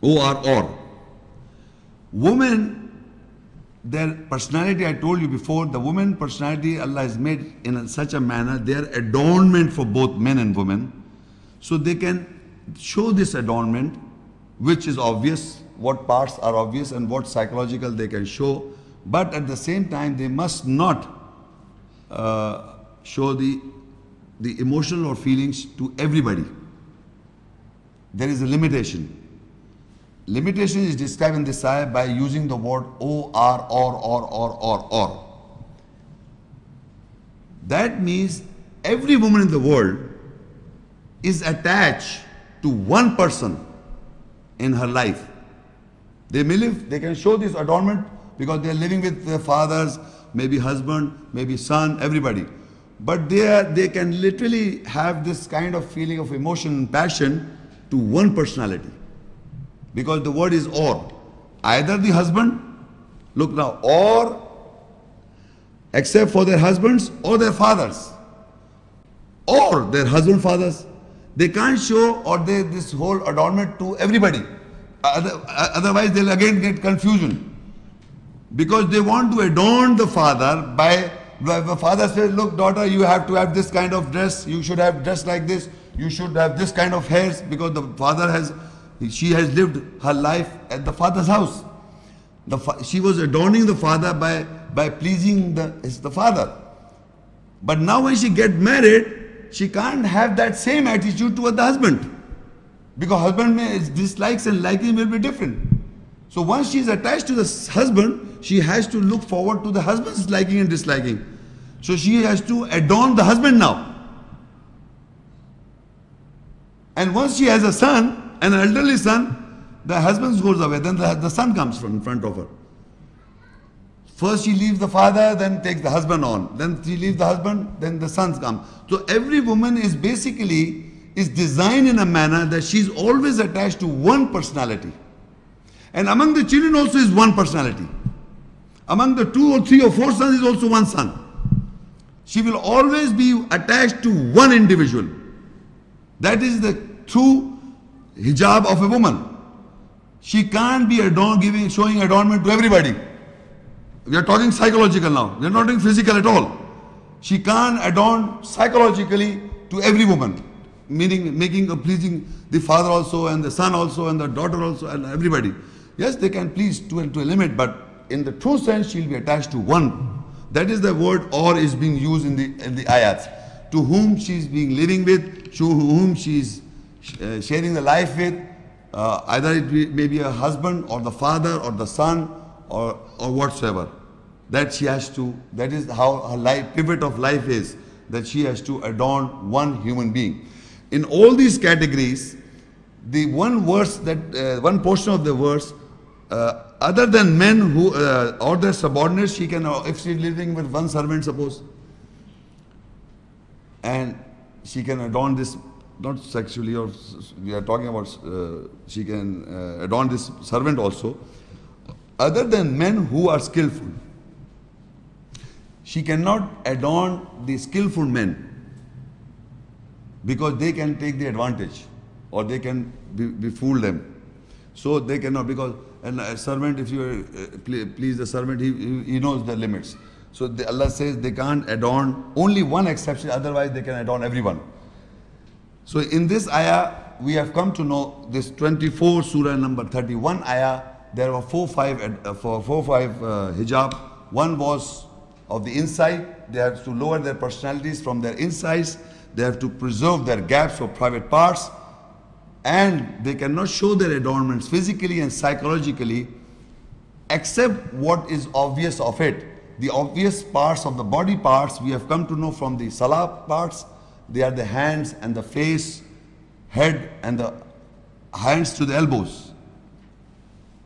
or. Women, their personality, I told you before, the woman personality Allah has made in such a manner, they are adornment for both men and women. So they can show this adornment, which is obvious, what parts are obvious and what psychological they can show. But at the same time, they must not show the emotional or feelings to everybody. There is a limitation. Limitation is described in this ayah by using the word or. That means every woman in the world is attached to one person in her life. They may live, they can show this adornment because they are living with their fathers, maybe husband, maybe son, everybody. But they can literally have this kind of feeling of emotion and passion to one personality. Because the word is or. Either the husband, look now, or except for their husbands or their fathers. Or their husband fathers. They can't show or this whole adornment to everybody. Otherwise they'll again get confusion. Because they want to adorn the father by, the father says, look daughter, you have to have this kind of dress, you should have dress like this, you should have this kind of hairs, because the father she has lived her life at the father's house. She was adorning the father by pleasing the father. But now when she gets married, she can't have that same attitude toward the husband. Because husband's dislikes and liking will be different. So once she is attached to the husband, she has to look forward to the husband's liking and disliking. So she has to adorn the husband now. And once she has a son, an elderly son, the husband goes away, then the son comes from in front of her. First she leaves the father, then takes the husband on. Then she leaves the husband, then the sons come. So every woman is basically designed in a manner that she's always attached to one personality. And among the children also is one personality. Among the 2 or 3 or 4 sons is also one son. She will always be attached to one individual. That is the true hijab of a woman. She can't be showing adornment to everybody. We are talking psychological now. We are not doing physical at all. She can't adorn psychologically to every woman. Meaning pleasing the father also and the son also and the daughter also and everybody. Yes, they can please to a limit, but in the true sense she'll be attached to one. That is the word or is being used in the ayats. To whom she's being living with, to whom she's sharing the life with, either it may be a husband or the father or the son or whatsoever. That she has to, that is how her life, pivot of life is, that she has to adorn one human being. In all these categories, the one portion of the verse, other than men who or their subordinates, she can, if she is living with one servant, suppose, and she can adorn this, not sexually, or we are talking about, she can adorn this servant also. Other than men who are skillful, she cannot adorn the skillful men, because they can take the advantage or they can befool them. So they cannot, because a servant, if you please the servant, he knows the limits. So Allah says they can't adorn, only one exception, otherwise they can adorn everyone. So in this ayah, we have come to know this 24 surah number 31 ayah, there were 4-5 hijab. One was of the inside, they have to lower their personalities from their insides. They have to preserve their gaps or private parts, and they cannot show their adornments physically and psychologically except what is obvious of it. The obvious parts of the body parts we have come to know from the salah parts. They are the hands and the face, head and the hands to the elbows,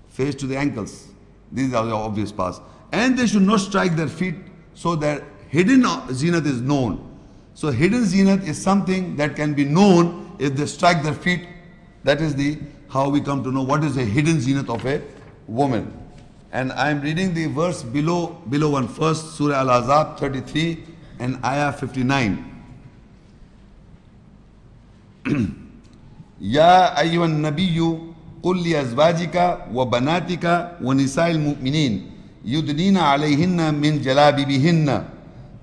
face to the ankles. These are the obvious parts. And they should not strike their feet, so that hidden zinat is known. So hidden zinat is something that can be known if they strike their feet. That is how we come to know what is the hidden zinat of a woman. And I am reading the verse below one first, Surah al-ahzab 33 and ayah 59. Ya ayyuhan nabiyyu قل لأزواجك وبناتك ونساء المؤمنين يدنين عليهن من جلابيبهن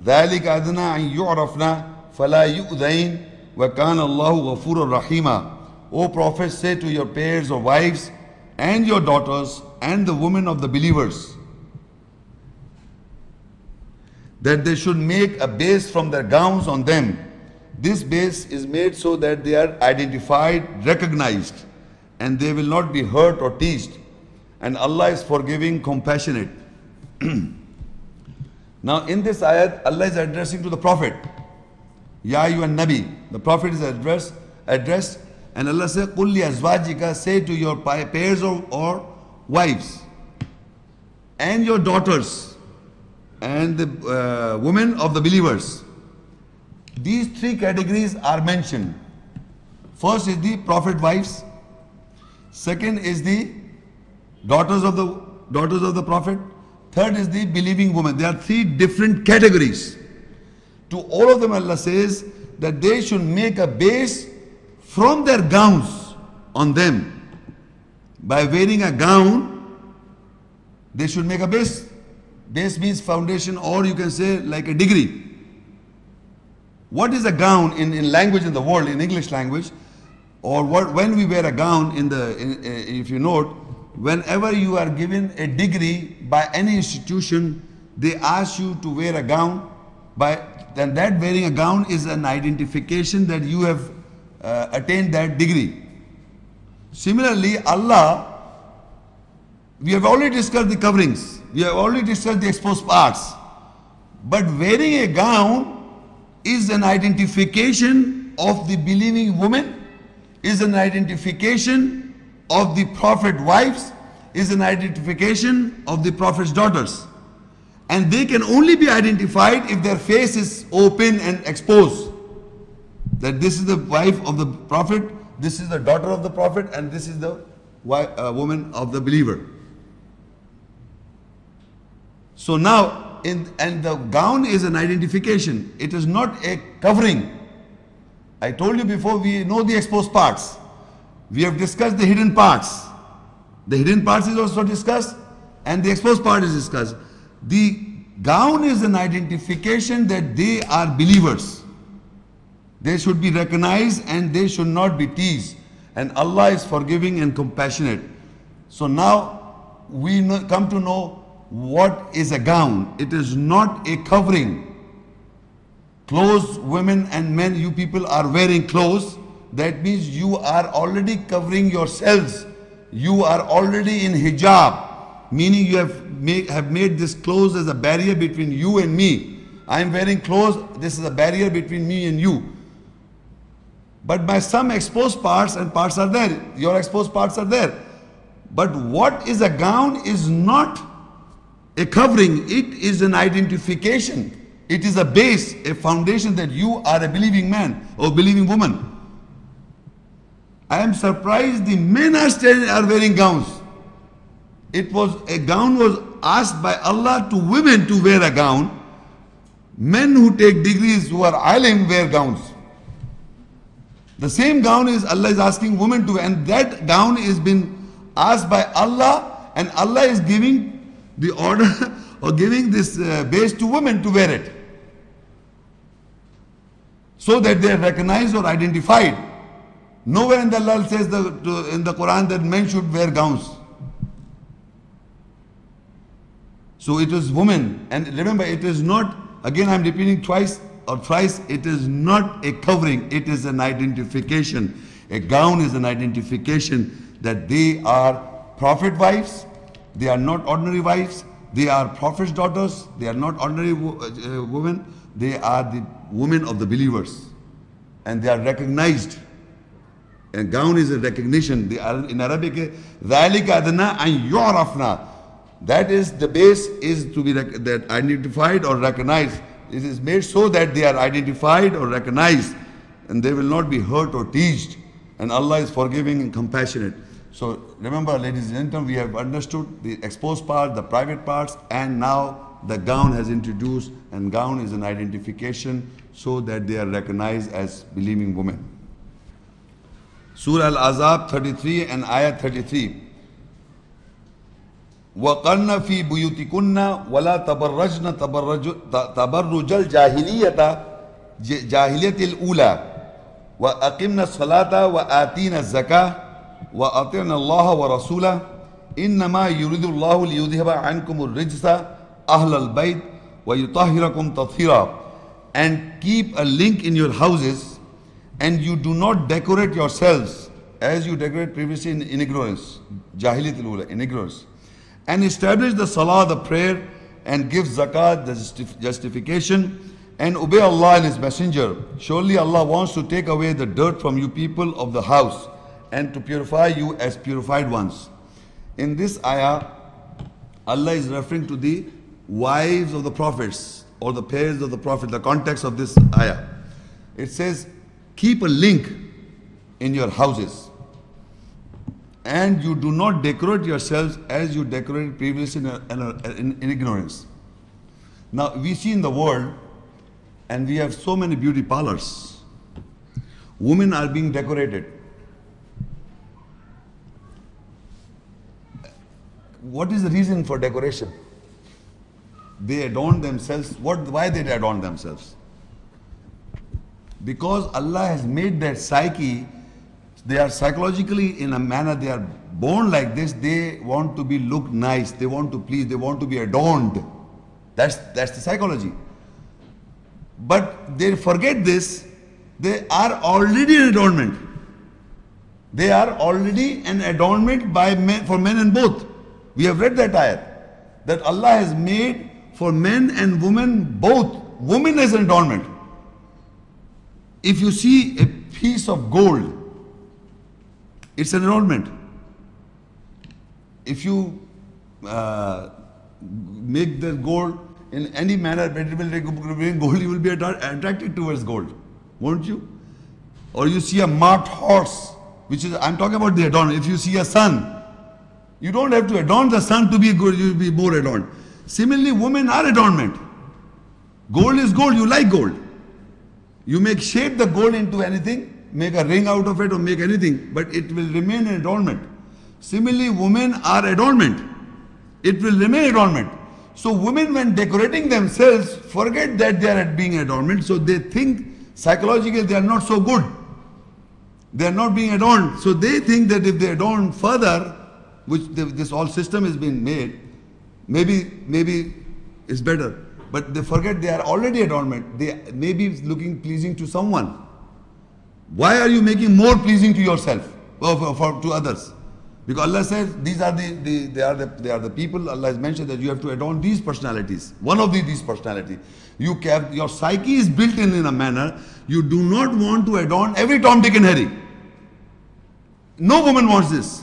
ذلك أدنى أن يعرفن فلا يؤذين وكان الله غفورا رحيما. O Prophet, say to your pairs or wives and your daughters and the women of the believers that they should make a base from their gowns on them. This base is made so that they are identified, recognized, and they will not be hurt or teased. And Allah is forgiving, compassionate. Now in this ayat, Allah is addressing to the Prophet. Ya ayyuhan Nabi. The Prophet is addressed, and Allah says, Qul li azwajika, say to your pairs or wives and your daughters and the women of the believers. These three categories are mentioned. First is the Prophet wives. Second is the daughters of the Prophet. Third is the believing woman. There are three different categories. To all of them Allah says that they should make a base from their gowns on them. By wearing a gown, they should make a base. Base means foundation, or you can say like a degree. What is a gown in language in the world, in English language? Or when we wear a gown if you note, whenever you are given a degree by any institution, they ask you to wear a gown. Then that wearing a gown is an identification that you have attained that degree. Similarly, Allah, we have already discussed the coverings. We have already discussed the exposed parts. But wearing a gown is an identification of the believing woman, is an identification of the Prophet wives, is an identification of the Prophet's daughters. And they can only be identified if their face is open and exposed. That this is the wife of the Prophet, this is the daughter of the Prophet, and this is the woman of the believer. So now, and the gown is an identification. It is not a covering. I told you before, we know the exposed parts. We have discussed the hidden parts. The hidden parts is also discussed, and the exposed part is discussed. The gown is an identification that they are believers. They should be recognized and they should not be teased. And Allah is forgiving and compassionate. So now we come to know what is a gown. It is not a covering. Clothes, women and men, you people are wearing clothes. That means you are already covering yourselves. You are already in hijab, meaning you have made this clothes as a barrier between you and me. I am wearing clothes, this is a barrier between me and you. But by some exposed parts and parts are there. Your exposed parts are there. But what is a gown is not a covering. It is an identification. It is a base, a foundation that you are a believing man or believing woman. I am surprised the men are wearing gowns. A gown was asked by Allah to women to wear a gown. Men who take degrees, who are alim, wear gowns. The same gown is Allah is asking women to wear, and that gown is been asked by Allah, and Allah is giving the order or giving this base to women to wear it, so that they are recognized or identified. Nowhere in the Allah says in the Quran that men should wear gowns. So it is women, and remember, it is not, again I am repeating twice or thrice, it is not a covering, it is an identification. A gown is an identification that they are Prophet wives, they are not ordinary wives, they are Prophet's daughters, they are not ordinary women, they are the women of the believers, and they are recognized. A gown is a recognition. In Arabic, ذَلِكَ أَدْنَا أَن يُعْرَفْنَا. That is, the base is to be identified or recognized. It is made so that they are identified or recognized, and they will not be hurt or teased. And Allah is forgiving and compassionate. So remember, ladies and gentlemen, we have understood the exposed part, the private parts, and now the gown has introduced, and gown is an identification so that they are recognized as believing women. Surah al-ahzab 33 and ayat 33. وَقَرْنَ فِي بُيُوتِكُنَّ وَلَا تَبَرَّجْنَ تَبَرُّجَ الْجَاهِلِيَّةَ جاهلية الأولى وأقمنا الصلاة وآتينا الزكاة وأطعنا الله ورسوله إنما يريد الله ليذهب عنكم الرجس أهل البيت ويطهركم تطهيرا. And keep a link in your houses, and you do not decorate yourselves as you decorate previously in ignorance, Jahiliyat al-Ula, in ignorance. And establish the salah, the prayer, and give zakat, the justification, and obey Allah and His Messenger. Surely Allah wants to take away the dirt from you people of the house and to purify you as purified ones. In this ayah, Allah is referring to the wives of the prophets or the pairs of the prophet, the context of this ayah. It says, keep a link in your houses, and you do not decorate yourselves as you decorated previously in ignorance. Now we see in the world, and we have so many beauty parlors. Women are being decorated. What is the reason for decoration? They adorn themselves. Why they adorn themselves? Because Allah has made their psyche, they are psychologically in a manner, they are born like this, they want to be look nice, they want to please, they want to be adorned. That's the psychology. But they forget this, they are already an adornment. They are already an adornment for men and both. We have read that ayat, that Allah has made for men and women both. Woman as an adornment. If you see a piece of gold, it's an adornment. If you make the gold in any manner, gold, you will be attracted towards gold, won't you? Or you see a marked horse, which is, I'm talking about the adornment. If you see a sun, you don't have to adorn the sun to be good, you will be more adorned. Similarly, women are adornment. Gold is gold, you like gold. You make shape the gold into anything, make a ring out of it or make anything, but it will remain an adornment. Similarly, women are adornment. It will remain adornment. So women, when decorating themselves, forget that they are being adornment. So they think psychologically they are not so good. They are not being adorned. So they think that if they adorn further, which this whole system is being made, maybe it's better. But they forget they are already adornment. They may be looking pleasing to someone. Why are you making more pleasing to yourself or to others? Because Allah says they are the people. Allah has mentioned that you have to adorn these personalities. One of these personalities. Your psyche is built in a manner. You do not want to adorn every Tom, Dick and Harry. No woman wants this.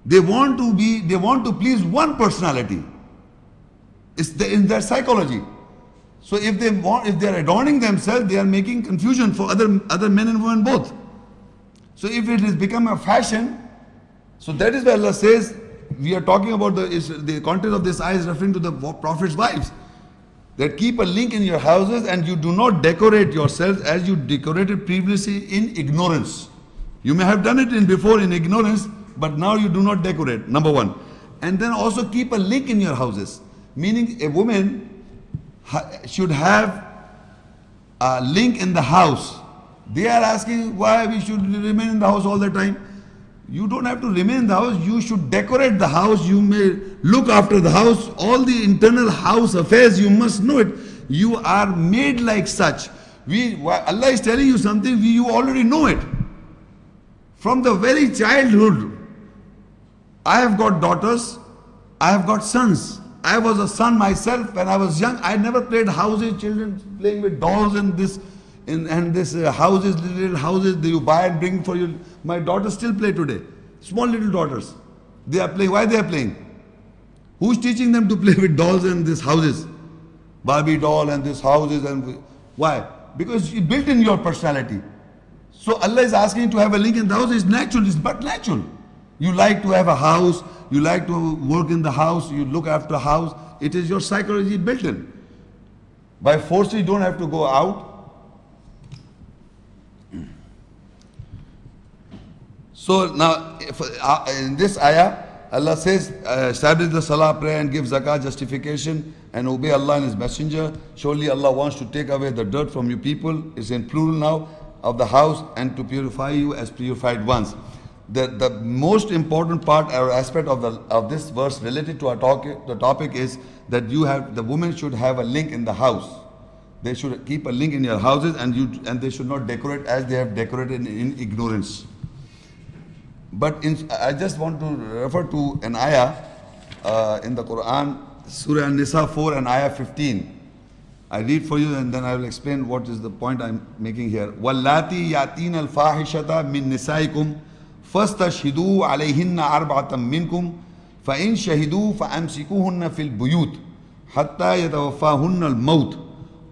They want to please one personality. It's in their psychology. So if they are adorning themselves, they are making confusion for other men and women both. So if it has become a fashion, so that is why Allah says, we are talking about the content of this ayah is referring to the Prophet's wives. That keep a link in your houses, and you do not decorate yourselves as you decorated previously in ignorance. You may have done it before in ignorance, but now you do not decorate, number one. And then also keep a link in your houses. Meaning a woman should have a link in the house. They are asking why we should remain in the house all the time. You don't have to remain in the house. You should decorate the house. You may look after the house. All the internal house affairs, you must know it. You are made like such. Allah is telling you something, you already know it. From the very childhood. I have got daughters. I have got sons. I was a son myself when I was young. I never played houses, children playing with dolls and this houses, little houses that you buy and bring for you. My daughters still play today. Small little daughters. They are playing. Why they are playing? Who's teaching them to play with dolls and these houses? Barbie doll and these houses and why? Because it's built in your personality. So Allah is asking to have a link in the house. It's natural. It's but natural. You like to have a house. You like to work in the house. You look after a house. It is your psychology built in. By force, you don't have to go out. So now, in this ayah, Allah says, establish the salah, prayer and give zakah, justification, and obey Allah and His Messenger. Surely Allah wants to take away the dirt from you people. It's in plural now, of the house, and to purify you as purified ones. The most important part or aspect of this verse related to our the topic is that the women should have a link in the house. They should keep a link in your houses, and they should not decorate as they have decorated in ignorance. But I just want to refer to an ayah in the Quran, Surah an-nisa 4 and ayah 15. I read for you and then I will explain what is the point I'm making here. وَاللَّاتِي يَأْتِينَ الْفَاحِشَةَ مِن نِسَائِكُمْ فَاسْتَشْهِدُوا عَلَيْهِنَّ أَرْبَعَةً مِنْكُمْ فَإِنْ شَهِدُوا فَأَمْسِكُوهُنَّ فِي الْبُيُوتِ حَتَّى يَتَوَفَّاهُنَّ الْمَوْتُ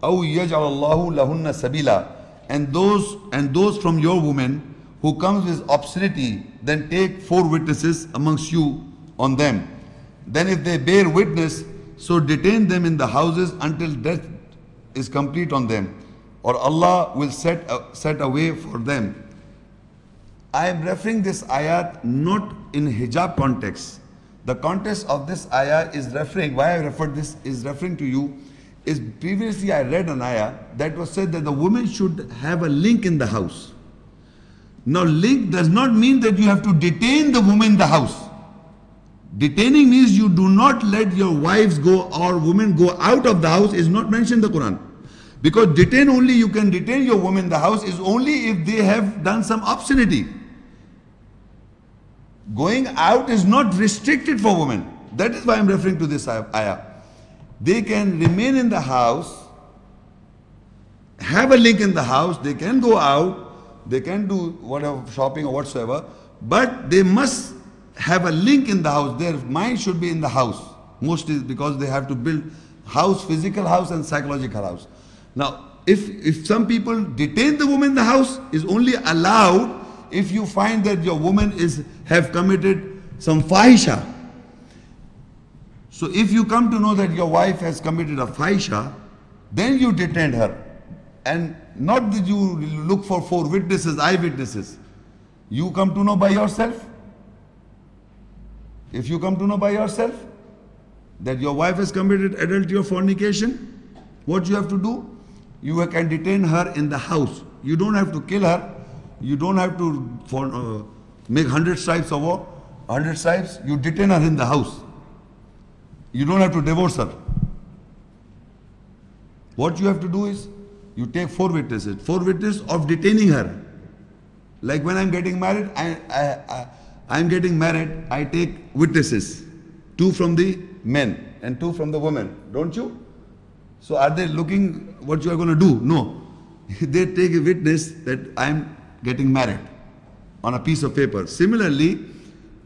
أَوْ يَجْعَلَ اللَّهُ لَهُنَّ سَبِيلًا. And those from your women who comes with obscenity, then take 4 witnesses amongst you on them. Then if they bear witness, so detain them in the houses until death is complete on them, or Allah will set a way for them. I am referring this ayat not in hijab context. The context of this ayah is referring, why I referred this is referring to you, is previously I read an ayah that was said that the woman should have a link in the house. Now link does not mean that you have to detain the woman in the house. Detaining means you do not let your wives go or women go out of the house is not mentioned in the Quran. Because you can detain your woman in the house is only if they have done some obscenity. Going out is not restricted for women. That is why I am referring to this ayah. They can remain in the house, have a link in the house, they can go out, they can do whatever shopping or whatsoever, but they must have a link in the house. Their mind should be in the house, mostly because they have to build house, physical house and psychological house. Now, if some people detain the woman in the house, is only allowed if you find that your woman have committed some fahisha. So if you come to know that your wife has committed a fahisha, then you detain her. And not that you look for 4 witnesses, eyewitnesses. You come to know by yourself. If you come to know by yourself that your wife has committed adultery or fornication, what you have to do? You can detain her in the house. You don't have to kill her. You don't have to make 100 stripes or what? 100 stripes. You detain her in the house. You don't have to divorce her. What you have to do is, you take 4 witnesses. 4 witnesses of detaining her. Like when I'm getting married, I take witnesses. 2 from the men and 2 from the women. Don't you? So are they looking what you are going to do? No. They take a witness that I'm getting married on a piece of paper. Similarly,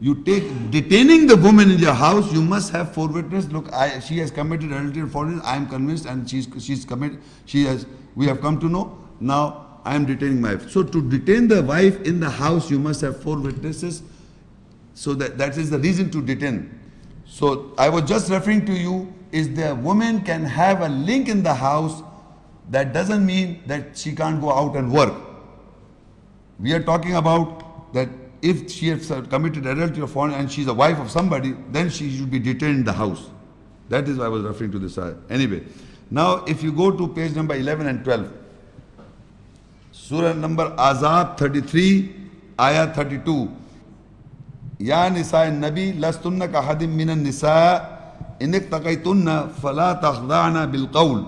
you take detaining the woman in your house, you must have 4 witnesses. Look, she has committed adultery or fornication. I am convinced, and we have come to know. Now I am detaining my wife. So to detain the wife in the house, you must have 4 witnesses. So that is the reason to detain. So I was just referring to you is the woman can have a link in the house. That doesn't mean that she can't go out and work. We are talking about that if she has committed adultery or fornication and she's a wife of somebody, then she should be detained in the house. That is why I was referring to this ayah. Anyway, now if you go to page number 11 and 12, Surah number Ahzab 33, ayah 32. Ya nisa an-nabi lastunna ka hadim min an-nisa in ittaqaytunna fala takhda'na bil qawl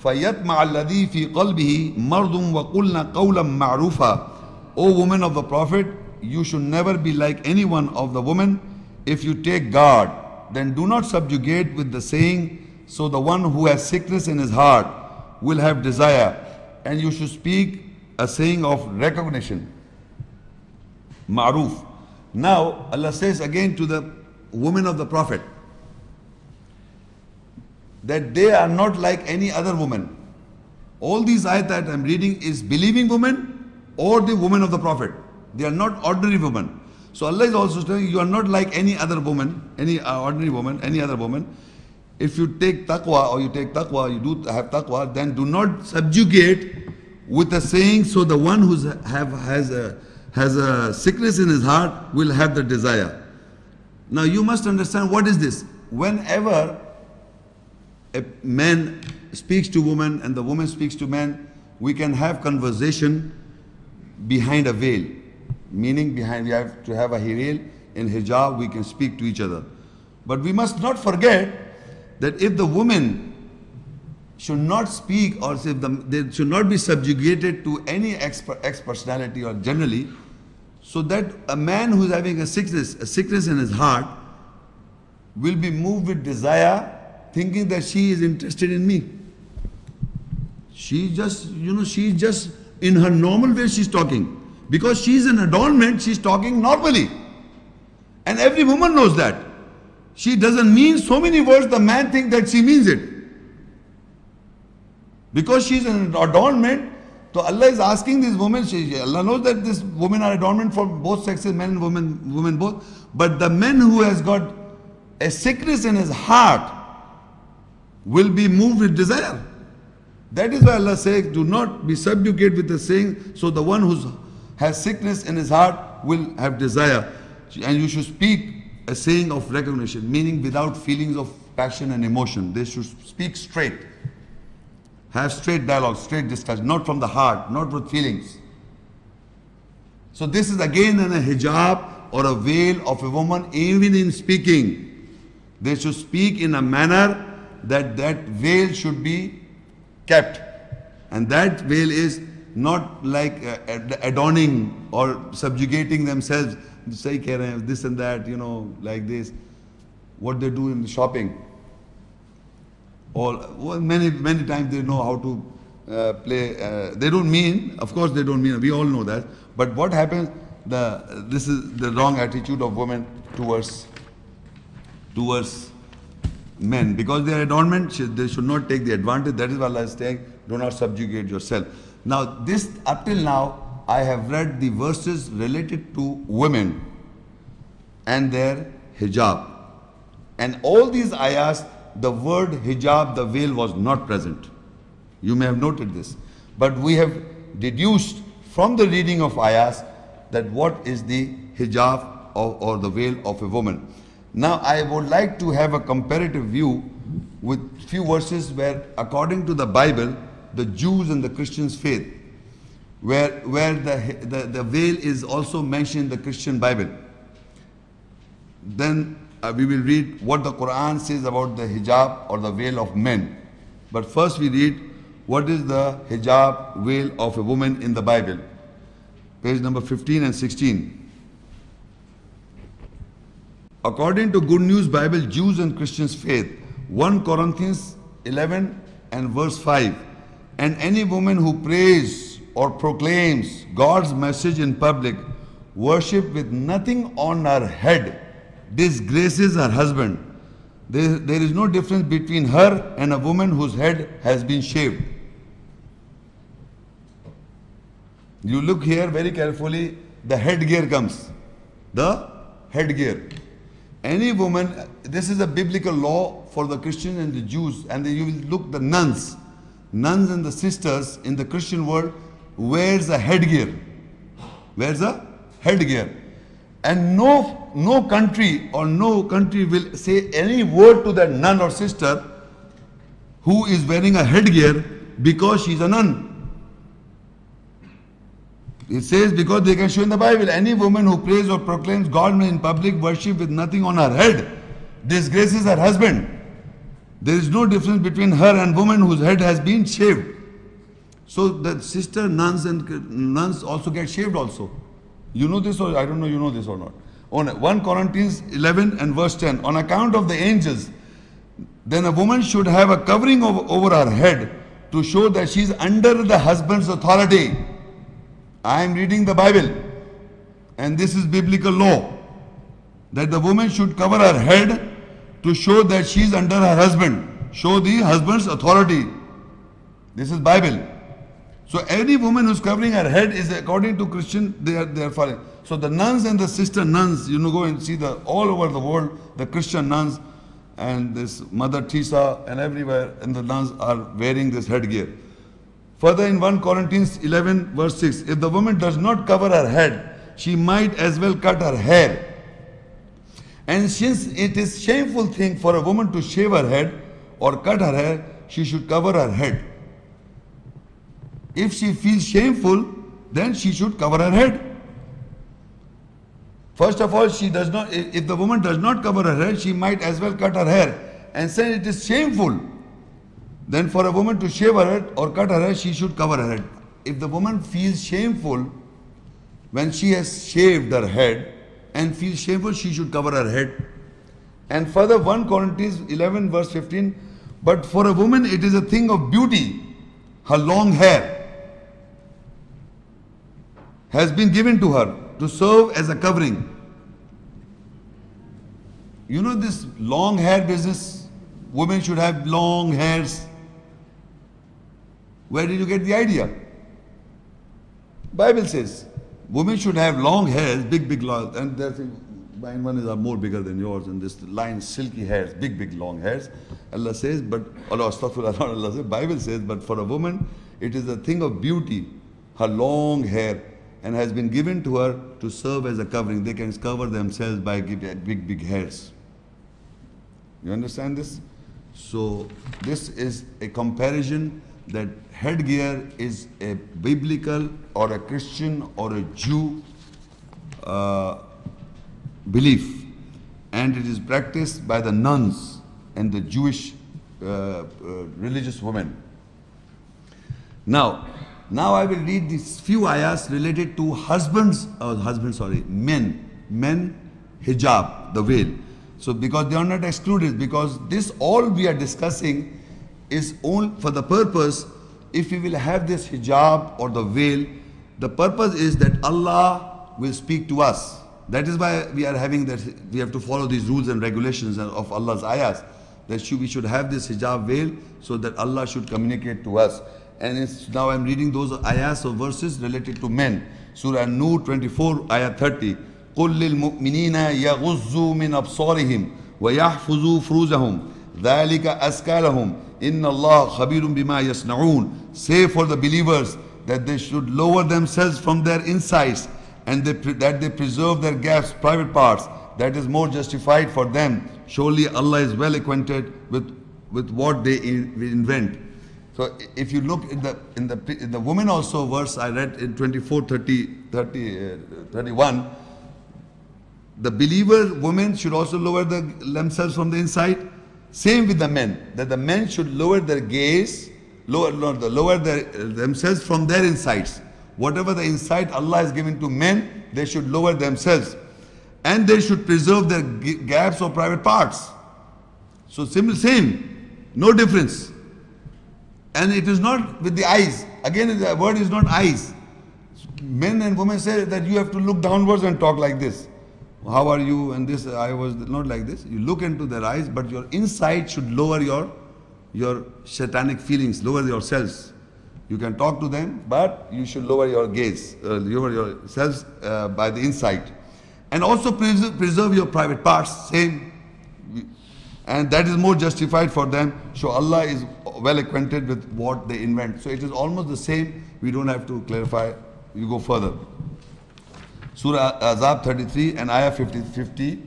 fayatma'a alladhi fi qalbihi mardun wa qulna qawlan ma'rufa. O women of the Prophet, you should never be like any one of the women. If you take guard, then do not subjugate with the saying, so the one who has sickness in his heart will have desire, and you should speak a saying of recognition. Ma'ruf. Now Allah says again to the women of the Prophet that they are not like any other woman. All these ayat that I am reading is believing women or the women of the Prophet. They are not ordinary women. So Allah is also saying you are not like any other woman, any ordinary woman, any other woman. If you take taqwa or you take taqwa, you do have taqwa, then do not subjugate with a saying, so the one who has has a sickness in his heart will have the desire. Now you must understand what is this. Whenever a man speaks to woman and the woman speaks to man, we can have conversation behind a veil. Meaning behind, we have to have a veil in hijab, we can speak to each other. But we must not forget that if the woman should not speak, or if they should not be subjugated to any ex-personality or generally, so that a man who is having a sickness in his heart will be moved with desire, thinking that she is interested in me. She just, she's just in her normal way she's talking. Because she's an adornment, she's talking normally. And every woman knows that. She doesn't mean so many words, the man thinks that she means it. Because she's an adornment, so Allah is asking this woman, Allah knows that this women are adornment for both sexes, men and women both. But the man who has got a sickness in his heart will be moved with desire. That is why Allah says, do not be subjugated with the saying, so the one who has sickness in his heart will have desire. And you should speak a saying of recognition, meaning without feelings of passion and emotion. They should speak straight. Have straight dialogue, straight discussion, not from the heart, not with feelings. So this is again in a hijab or a veil of a woman, even in speaking. They should speak in a manner that veil should be kept. And that veil is not like adorning or subjugating themselves. Say this and that, like this. What they do in the shopping. Many times they know how to play. They don't mean, of course they don't mean, we all know that. But what happens, this is the wrong attitude of women towards men. Because they are adornment, they should not take the advantage. That is why Allah is saying, do not subjugate yourself. Now this, up till now, I have read the verses related to women and their hijab. And all these ayahs, the word hijab, the veil, was not present. You may have noted this. But we have deduced from the reading of ayahs that what is the hijab or the veil of a woman. Now I would like to have a comparative view with few verses where, according to the Bible, the Jews and the Christians' faith, where the veil is also mentioned in the Christian Bible. Then we will read what the Quran says about the hijab or the veil of men. But first we read what is the hijab, veil of a woman in the Bible. Page number 15 and 16. According to Good News Bible, Jews and Christians' faith, 1 Corinthians 11 and verse 5. And any woman who prays or proclaims God's message in public, worship with nothing on her head, disgraces her husband. There is no difference between her and a woman whose head has been shaved. You look here very carefully, the headgear comes. The headgear. Any woman, this is a biblical law for the Christians and the Jews, and you will look the nuns. Nuns and the sisters in the Christian world wears a headgear. Wears a headgear. And no country will say any word to that nun or sister who is wearing a headgear because she's a nun. It says, because they can show in the Bible, any woman who prays or proclaims God in public, worship with nothing on her head, disgraces her husband. There is no difference between her and woman whose head has been shaved. So the sister nuns and nuns also get shaved also. You know this, or I don't know you know this or not. On 1 Corinthians 11 and verse 10, on account of the angels, then a woman should have a covering over her head to show that she is under the husband's authority. I am reading the Bible, and this is biblical law, that the woman should cover her head to show that she is under her husband, show the husband's authority. This is Bible. So any woman who's covering her head is, according to Christian, they are following. So the nuns and the sister nuns, go and see all over the world, the Christian nuns and this Mother Teresa and everywhere, and the nuns are wearing this headgear. Further in 1 Corinthians 11 verse 6, if the woman does not cover her head, she might as well cut her hair. And since it is shameful thing for a woman to shave her head or cut her hair, she should cover her head. If she feels shameful, then she should cover her head. First of all, she does not. If the woman does not cover her head, she might as well cut her hair. And since it is shameful, then for a woman to shave her head or cut her hair, she should cover her head. If the woman feels shameful when she has shaved her head and feels shameful, she should cover her head. And further, 1 Corinthians 11 verse 15, but for a woman it is a thing of beauty, her long hair has been given to her to serve as a covering. You know this long hair business? Women should have long hairs. Where did you get the idea? Bible says women should have long hairs, big long, and there's mine one is more bigger than yours, and this line silky hairs, big long hairs. Allah says, but Allah astaghfirullah, Allah says, Bible says, but for a woman it is a thing of beauty, her long hair, and has been given to her to serve as a covering. They can cover themselves by big hairs. You understand this? So this is a comparison that headgear is a biblical or a Christian or a Jew belief, and it is practiced by the nuns and the Jewish religious women. Now I will read these few ayahs related to men hijab, the veil. So because they are not excluded, because this all we are discussing is all for the purpose, if we will have this hijab or the veil, the purpose is that Allah will speak to us. That is why we are having that, we have to follow these rules and regulations of Allah's ayahs, that we should have this hijab veil so that Allah should communicate to us. And now I'm reading those ayahs or verses related to men. Surah an-noor 24 ayah 30. قُلْ لِلْمُؤْمِنِينَ يَغُزُّوا مِنْ أَبْصَارِهِمْ وَيَحْفُظُوا فُرُوجَهُمْ ذَلِكَ أَزْكَى لَهُمْ إِنَّ اللَّهَ خَبِيرٌ بِمَا يَصْنَعُونَ. Say for the believers that they should lower themselves from their insides and that they preserve their gaps, private parts. That is more justified for them. Surely Allah is well acquainted with what they invent. So if you look in the woman also verse I read in 24, 31, the believer women should also lower themselves from the inside. Same with the men, that the men should lower their gaze, lower themselves from their insides. Whatever the insight Allah has given to men, they should lower themselves. And they should preserve their gaps or private parts. So same, no difference. And it is not with the eyes. Again, the word is not eyes. Men and women say that you have to look downwards and talk like this. How are you? And this, I was not like this. You look into their eyes, but your inside should lower your satanic feelings, lower yourselves. You can talk to them, but you should lower your gaze, lower yourselves by the inside. And also preserve your private parts, same. And that is more justified for them. So Allah is well acquainted with what they invent. So it is almost the same. We don't have to clarify. You go further. Surah al-ahzab 33 and ayah 53.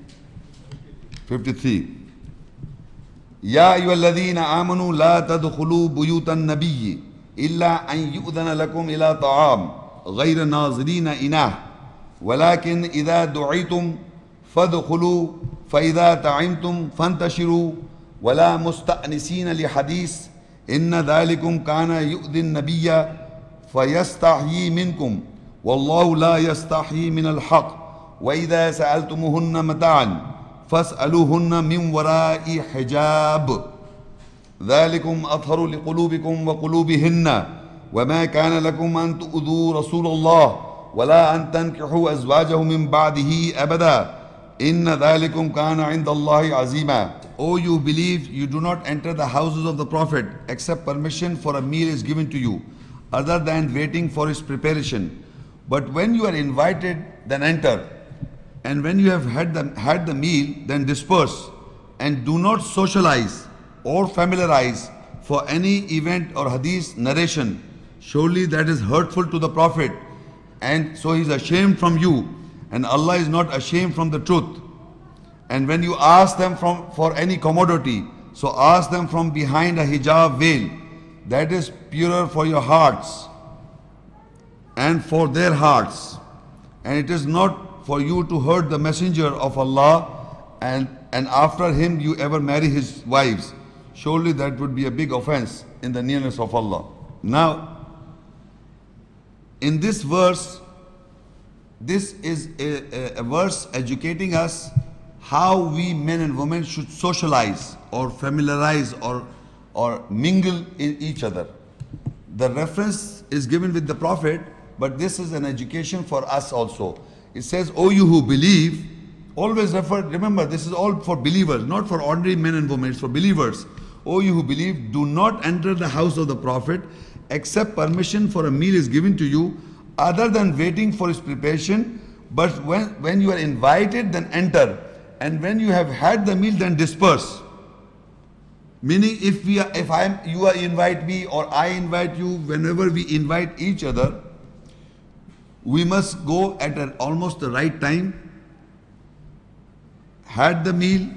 Ya ayyuhalladhina amanu la tadkhulu buyutan nabiyyi illa an yu'dhana lakum ila ta'am ghayra nazirina inah walakin idha du'itum fadkhulu fa idha ta'imtum fantashiru wala musta'nisina li hadith inna dhalikum kana yu'dhi an-nabiyya fayastahyi minkum wallahu la yastahyi min al-haq wa idha sa'altumuhunna mata'an fas'aluhunna min wara'i hijab ذلكم أطهر لقلوبكم وقلوبهن وما كان لكم أن تؤذوا رسول الله ولا أن تنكحوا أزواجه من بعده أبدا إن ذلكم كان عند الله عظيما. O you believe, you do not enter the houses of the Prophet except permission for a meal is given to you other than waiting for his preparation. But when you are invited, then enter, and when you have had the meal, then disperse, and do not socialize or familiarize for any event or hadith narration. Surely that is hurtful to the Prophet, and so he is ashamed from you. and Allah is not ashamed from the truth. And when you ask them for any commodity, so ask them from behind a hijab veil that is purer for your hearts and for their hearts. And it is not for you to hurt the messenger of Allah, and after him you ever marry his wives. Surely that would be a big offense in the nearness of Allah. Now, in this verse, this is a verse educating us how we men and women should socialize or familiarize or mingle in each other. The reference is given with the Prophet, but this is an education for us also. It says, "O you who believe," always remember this is all for believers, not for ordinary men and women, it's for believers. "O you who believe, do not enter the house of the Prophet except permission for a meal is given to you, other than waiting for his preparation. But when you are invited, then enter. And when you have had the meal, then disperse." Meaning, if you invite me or I invite you, whenever we invite each other, we must go at almost the right time, had the meal,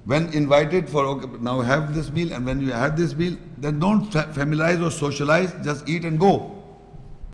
when invited for, okay, now have this meal, and when you have this meal, then don't familiarize or socialize, just eat and go.